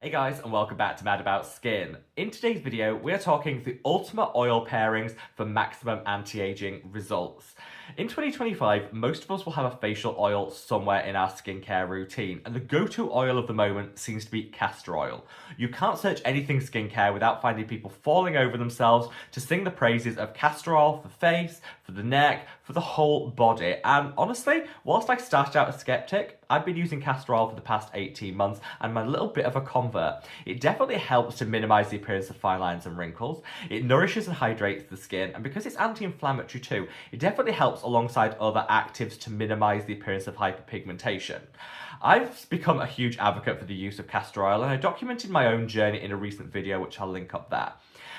Hey guys, and welcome back to Mad About Skin. In today's video, we're talking the ultimate oil pairings for maximum anti-aging results. In 2025, most of us will have a facial oil somewhere in our skincare routine, and the go-to oil of the moment seems to be castor oil. You can't search anything skincare without finding people falling over themselves to sing the praises of castor oil for face, for the neck, for the whole body. And honestly, whilst I started out a skeptic, I've been using castor oil for the past 18 months and I'm a little bit of a convert. It definitely helps to minimize the appearance of fine lines and wrinkles. It nourishes and hydrates the skin, and because it's anti-inflammatory too, it definitely helps alongside other actives to minimize the appearance of hyperpigmentation. I've become a huge advocate for the use of castor oil, and I documented my own journey in a recent video which I'll link up there.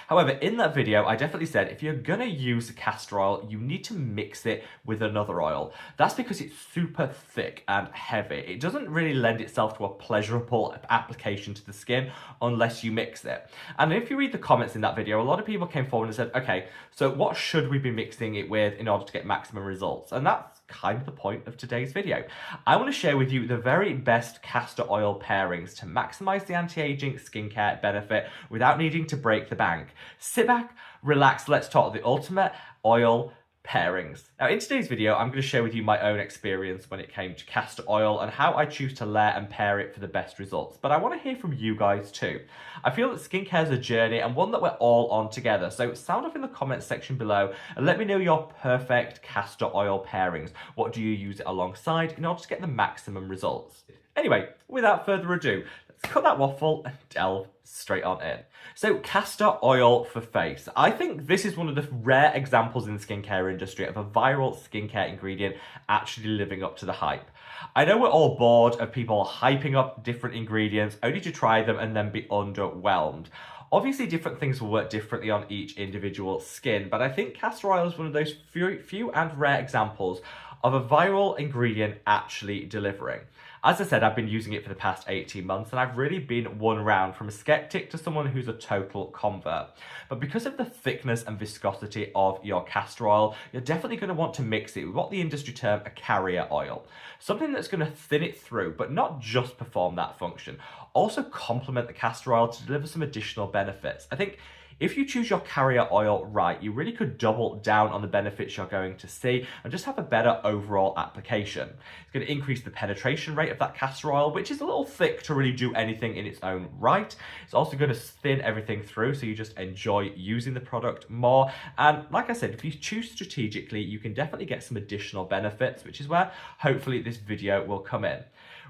However, in that video, I definitely said if you're gonna use castor oil, you need to mix it with another oil. That's because it's super thick and heavy. It doesn't really lend itself to a pleasurable application to the skin unless you mix it. And if you read the comments in that video, a lot of people came forward and said, okay, so what should we be mixing it with in order to get maximum results? And that's kind of the point of today's video. I want to share with you the very best castor oil pairings to maximize the anti-aging skincare benefit without needing to break the bank. Sit back, relax, let's talk the ultimate oil pairings. Now in today's video, I'm going to share with you my own experience when it came to castor oil and how I choose to layer and pair it for the best results. But I want to hear from you guys too. I feel that skincare is a journey and one that we're all on together. So sound off in the comments section below and let me know your perfect castor oil pairings. What do you use it alongside in order to get the maximum results? Anyway, without further ado, let's cut that waffle and delve straight on in. So castor oil for face. I think this is one of the rare examples in the skincare industry of a viral skincare ingredient actually living up to the hype. I know we're all bored of people hyping up different ingredients only to try them and then be underwhelmed. Obviously, different things will work differently on each individual skin, but I think castor oil is one of those few and rare examples of a viral ingredient actually delivering. As I said, I've been using it for the past 18 months and I've really been one round from a skeptic to someone who's a total convert. But because of the thickness and viscosity of your castor oil, you're definitely going to want to mix it with what the industry term a carrier oil. Something that's going to thin it through, but not just perform that function. Also complement the castor oil to deliver some additional benefits. I think if you choose your carrier oil right, you really could double down on the benefits you're going to see and just have a better overall application. It's going to increase the penetration rate of that castor oil, which is a little thick to really do anything in its own right. It's also going to thin everything through so you just enjoy using the product more. And like I said, if you choose strategically, you can definitely get some additional benefits, which is where hopefully this video will come in.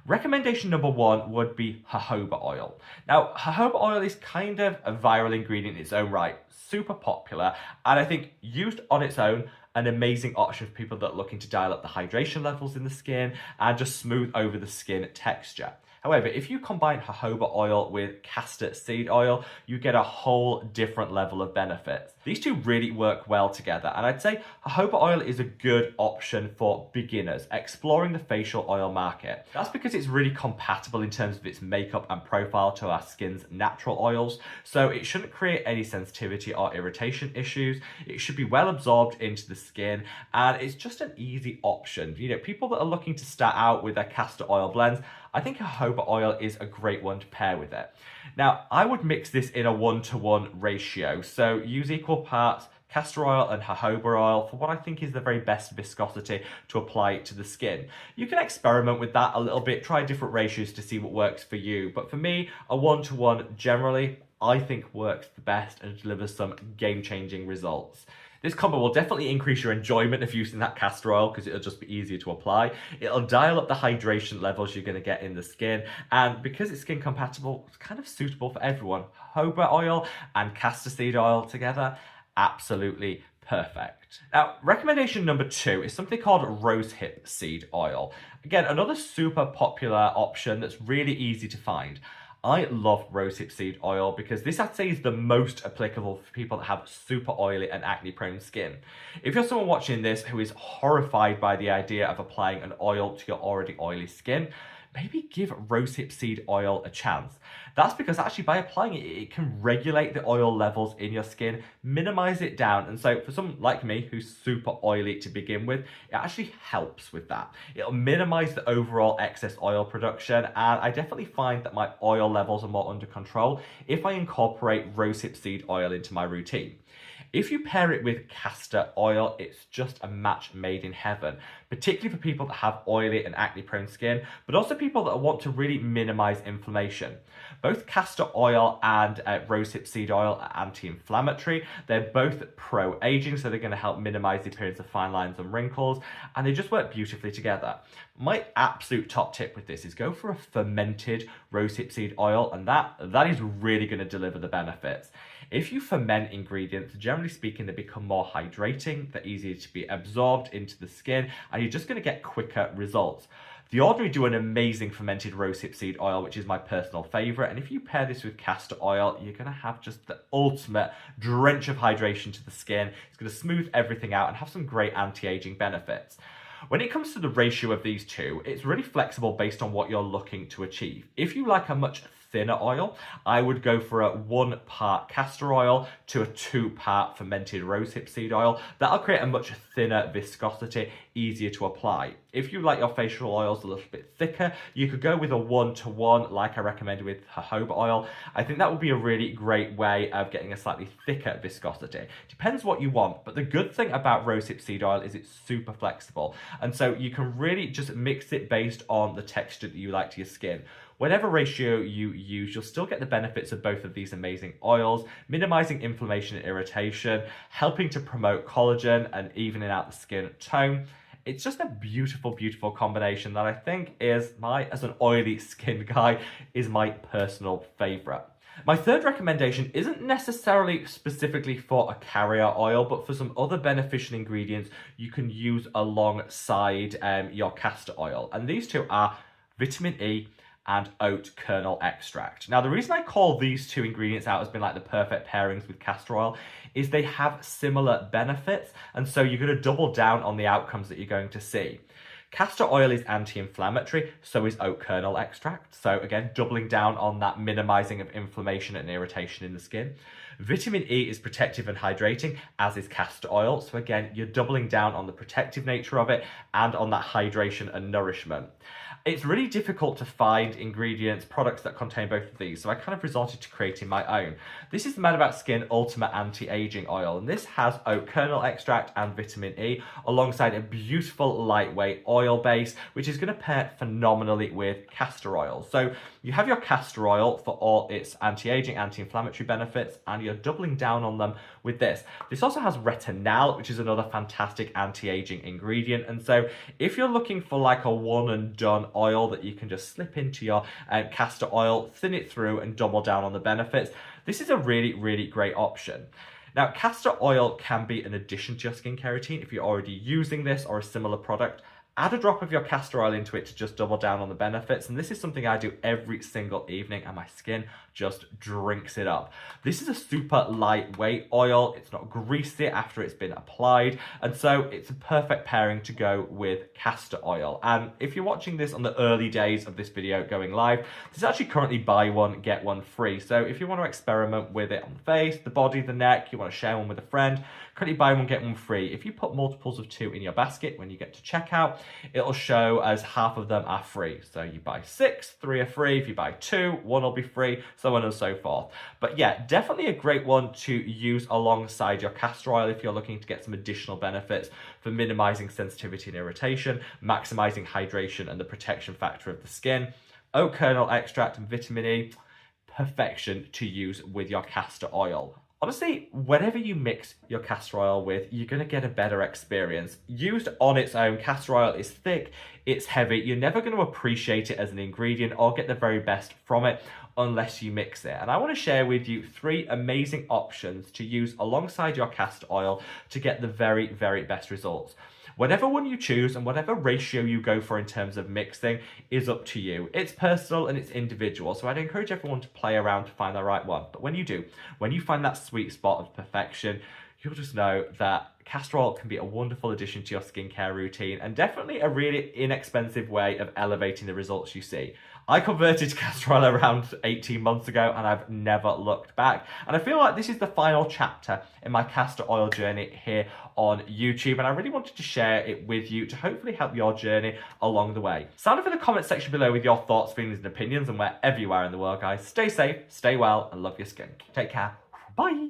Recommendation number one would be jojoba oil. Now, jojoba oil is kind of a viral ingredient in its own right, super popular, and I think used on its own, an amazing option for people that are looking to dial up the hydration levels in the skin and just smooth over the skin texture. However, if you combine jojoba oil with castor seed oil, you get a whole different level of benefits. These two really work well together, and I'd say jojoba oil is a good option for beginners exploring the facial oil market. That's because it's really compatible in terms of its makeup and profile to our skin's natural oils, so it shouldn't create any sensitivity or irritation issues. It should be well absorbed into the skin, and it's just an easy option. You know, people that are looking to start out with their castor oil blends, I think jojoba oil is a great one to pair with it. Now, I would mix this in a 1-to-1 ratio, so use equal parts castor oil and jojoba oil for what I think is the very best viscosity to apply to the skin. You can experiment with that a little bit, try different ratios to see what works for you, but for me, a 1-to-1 generally, I think works the best and delivers some game-changing results. This combo will definitely increase your enjoyment of using that castor oil because it'll just be easier to apply. It'll dial up the hydration levels you're going to get in the skin, and because it's skin compatible, it's kind of suitable for everyone. Jojoba oil and castor seed oil together, absolutely perfect. Now, recommendation number two is something called rosehip seed oil. Again, another super popular option that's really easy to find. I love rosehip seed oil because this I'd say is the most applicable for people that have super oily and acne prone skin. If you're someone watching this who is horrified by the idea of applying an oil to your already oily skin, maybe give rosehip seed oil a chance. That's because actually by applying it, it can regulate the oil levels in your skin, minimize it down. And so for someone like me who's super oily to begin with, it actually helps with that. It'll minimize the overall excess oil production. And I definitely find that my oil levels are more under control if I incorporate rosehip seed oil into my routine. If you pair it with castor oil, it's just a match made in heaven, particularly for people that have oily and acne-prone skin, but also people that want to really minimize inflammation. Both castor oil and rosehip seed oil are anti-inflammatory. They're both pro-aging, so they're going to help minimize the appearance of fine lines and wrinkles, and they just work beautifully together. My absolute top tip with this is go for a fermented rosehip seed oil, and that is really going to deliver the benefits. If you ferment ingredients, generally speaking, they become more hydrating, they're easier to be absorbed into the skin, and you're just going to get quicker results. The Ordinary do an amazing fermented rosehip seed oil, which is my personal favorite. And if you pair this with castor oil, you're going to have just the ultimate drench of hydration to the skin. It's going to smooth everything out and have some great anti-aging benefits. When it comes to the ratio of these two, it's really flexible based on what you're looking to achieve. If you like a much thinner oil, I would go for a 1 part castor oil to a 2 part fermented rosehip seed oil. That'll create a much thinner viscosity, easier to apply. If you like your facial oils a little bit thicker, you could go with a 1-to-1 like I recommended with jojoba oil. I think that would be a really great way of getting a slightly thicker viscosity. Depends what you want, but the good thing about rosehip seed oil is it's super flexible. And so you can really just mix it based on the texture that you like to your skin. Whatever ratio you use, you'll still get the benefits of both of these amazing oils, minimizing inflammation and irritation, helping to promote collagen and evening out the skin tone. It's just a beautiful, beautiful combination that I think is as an oily skin guy, is my personal favorite. My third recommendation isn't necessarily specifically for a carrier oil, but for some other beneficial ingredients you can use alongside your castor oil. And these two are vitamin E and oat kernel extract. Now, the reason I call these two ingredients out as being like the perfect pairings with castor oil is they have similar benefits, and so you're going to double down on the outcomes that you're going to see. Castor oil is anti-inflammatory, so is oat kernel extract. So again, doubling down on that minimizing of inflammation and irritation in the skin. Vitamin E is protective and hydrating, as is castor oil. So again, you're doubling down on the protective nature of it and on that hydration and nourishment. It's really difficult to find products that contain both of these, so I kind of resorted to creating my own. This is the Mad About Skin Ultimate Anti-Aging Oil, and this has oat kernel extract and vitamin E, alongside a beautiful lightweight oil base, which is going to pair phenomenally with castor oil. So you have your castor oil for all its anti-aging, anti-inflammatory benefits, and you're doubling down on them with this. This also has retinol, which is another fantastic anti-aging ingredient, and so if you're looking for like a one and done oil that you can just slip into your castor oil, thin it through and double down on the benefits, this is a really, really great option. Now, castor oil can be an addition to your skincare routine if you're already using this or a similar product. Add a drop of your castor oil into it to just double down on the benefits, and this is something I do every single evening and my skin just drinks it up. This is a super lightweight oil, it's not greasy after it's been applied, and so it's a perfect pairing to go with castor oil. And if you're watching this on the early days of this video going live, there's actually currently buy one, get one free. So if you want to experiment with it on the face, the body, the neck, you want to share one with a friend, currently buy one, get one free. If you put multiples of 2 in your basket when you get to checkout, it'll show as half of them are free. So you buy 6, 3 are free. If you buy 2, 1 will be free, so on and so forth. But yeah, definitely a great one to use alongside your castor oil if you're looking to get some additional benefits for minimizing sensitivity and irritation, maximizing hydration and the protection factor of the skin. Oat kernel extract and vitamin E, perfection to use with your castor oil. Honestly, whatever you mix your castor oil with, you're going to get a better experience. Used on its own, castor oil is thick, it's heavy. You're never going to appreciate it as an ingredient or get the very best from it unless you mix it. And I want to share with you 3 amazing options to use alongside your castor oil to get the very, very best results. Whatever one you choose and whatever ratio you go for in terms of mixing is up to you. It's personal and it's individual, so I'd encourage everyone to play around to find the right one. But when you do, when you find that sweet spot of perfection, you'll just know that castor oil can be a wonderful addition to your skincare routine and definitely a really inexpensive way of elevating the results you see. I converted to castor oil around 18 months ago and I've never looked back. And I feel like this is the final chapter in my castor oil journey here on YouTube, and I really wanted to share it with you to hopefully help your journey along the way. Sound off in the comment section below with your thoughts, feelings and opinions, and wherever you are in the world, guys, stay safe, stay well, and love your skin. Take care. Bye.